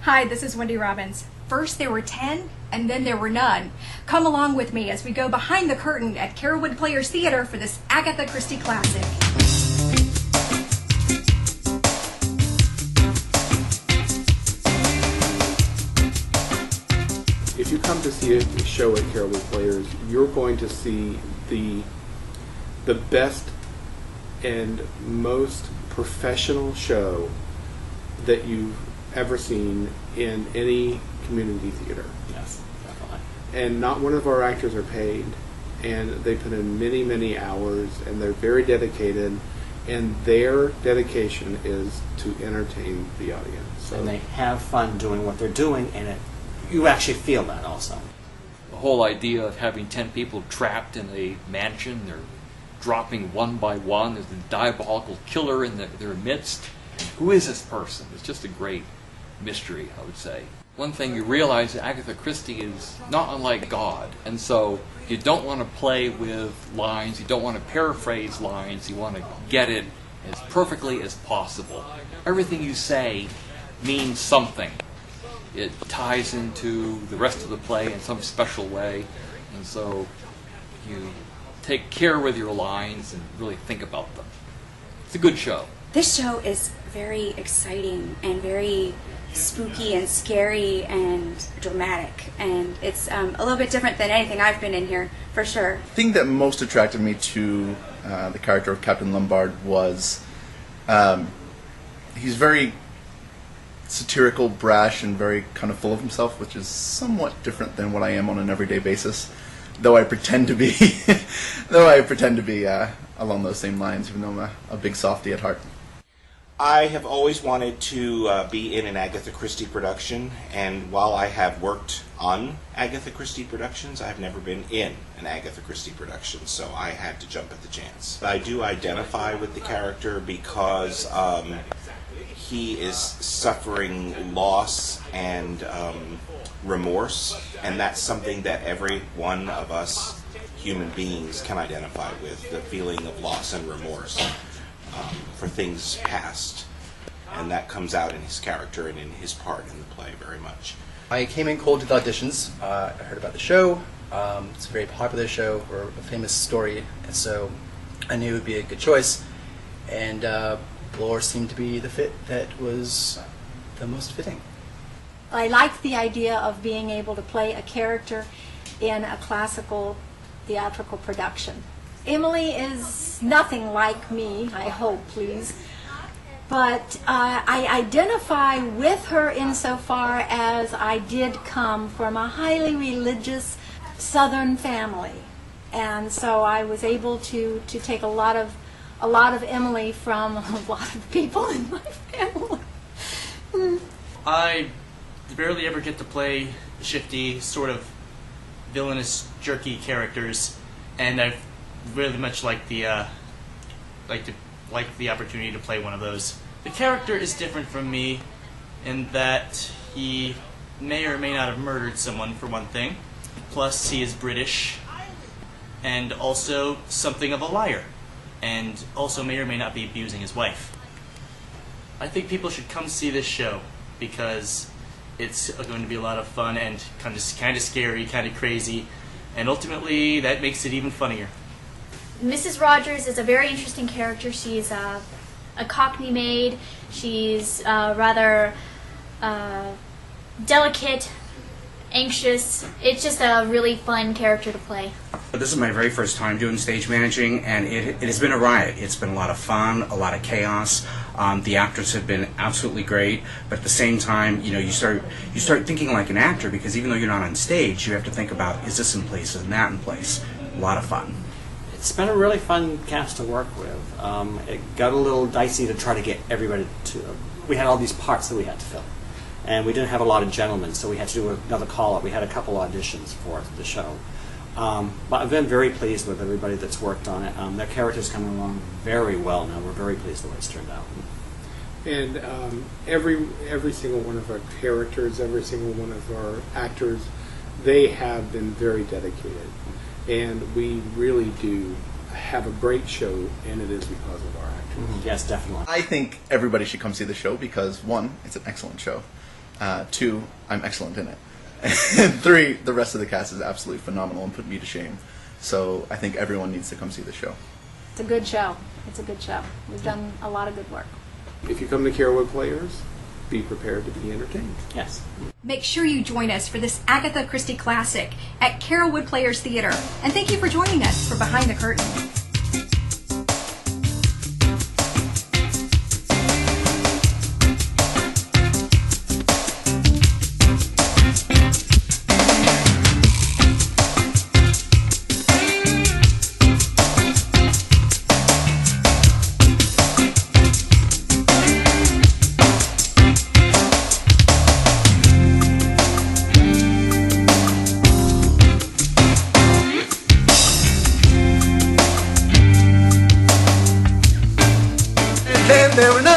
Hi, this is Wendy Robbins. First there were 10, and then there were none. Come along with me as we go behind the curtain at Carrollwood Players Theater for this Agatha Christie classic. If you come to see a show at Carrollwood Players, you're going to see the best and most professional show that you've ever seen in any community theater. Yes, definitely. And not one of our actors are paid, and they put in many, many hours, and they're very dedicated, and their dedication is to entertain the audience. So, And they have fun doing what they're doing, and you actually feel that also. The whole idea of having 10 people trapped in a mansion, they're dropping one by one, there's a diabolical killer in their midst. Who is this person? It's just a great mystery, I would say. One thing you realize that Agatha Christie is not unlike God, and so you don't want to play with lines, you don't want to paraphrase lines, you want to get it as perfectly as possible. Everything you say means something. It ties into the rest of the play in some special way, and so you take care with your lines and really think about them. It's a good show. This show is very exciting and very spooky and scary and dramatic, and it's a little bit different than anything I've been in here, for sure. The thing that most attracted me to the character of Captain Lombard was he's very satirical, brash, and very kind of full of himself, which is somewhat different than what I am on an everyday basis. Though I pretend to be, along those same lines, even though I'm a big softie at heart. I have always wanted to be in an Agatha Christie production, and while I have worked on Agatha Christie productions, I've never been in an Agatha Christie production, so I had to jump at the chance. I do identify with the character because he is suffering loss and remorse, and that's something that every one of us human beings can identify with, the feeling of loss and remorse for things past, and that comes out in his character and in his part in the play very much. I came in cold to the auditions. I heard about the show. It's a very popular show, or a famous story, and so I knew it would be a good choice, and Blore seemed to be the fit that was the most fitting. I liked the idea of being able to play a character in a classical theatrical production. Emily is nothing like me, I hope, please, but I identify with her insofar as I did come from a highly religious Southern family, and so I was able to take a lot of Emily from a lot of people in my family. I rarely ever get to play shifty, sort of villainous, jerky characters, and I've really much like the opportunity to play one of those. The character is different from me in that he may or may not have murdered someone, for one thing. Plus, he is British, and also something of a liar, and also may or may not be abusing his wife. I think people should come see this show because it's going to be a lot of fun and kind of scary, kind of crazy, and ultimately that makes it even funnier. Mrs. Rogers is a very interesting character. She's a Cockney maid. She's rather delicate, anxious. It's just a really fun character to play. This is my very first time doing stage managing, and it has been a riot. It's been a lot of fun, a lot of chaos. The actors have been absolutely great, but at the same time, you start thinking like an actor, because even though you're not on stage, you have to think about, is this in place, is that in place? A lot of fun. It's been a really fun cast to work with. It got a little dicey to try to get everybody to... we had all these parts that we had to fill, and we didn't have a lot of gentlemen, so we had to do another call-up. We had a couple auditions for the show. But I've been very pleased with everybody that's worked on it. Their characters coming along very well now. We're very pleased the way it's turned out. And every single one of our characters, every single one of our actors, they have been very dedicated. And we really do have a great show, and it is because of our actors. Yes, definitely. I think everybody should come see the show because, one, it's an excellent show. 2, I'm excellent in it. And 3, the rest of the cast is absolutely phenomenal and put me to shame. So I think everyone needs to come see the show. It's a good show. It's a good show. We've done a lot of good work. If you come to Carrollwood Players, be prepared to be entertained. Yes. Make sure you join us for this Agatha Christie classic at Carrollwood Players Theater. And thank you for joining us for Behind the Curtain. Then there were no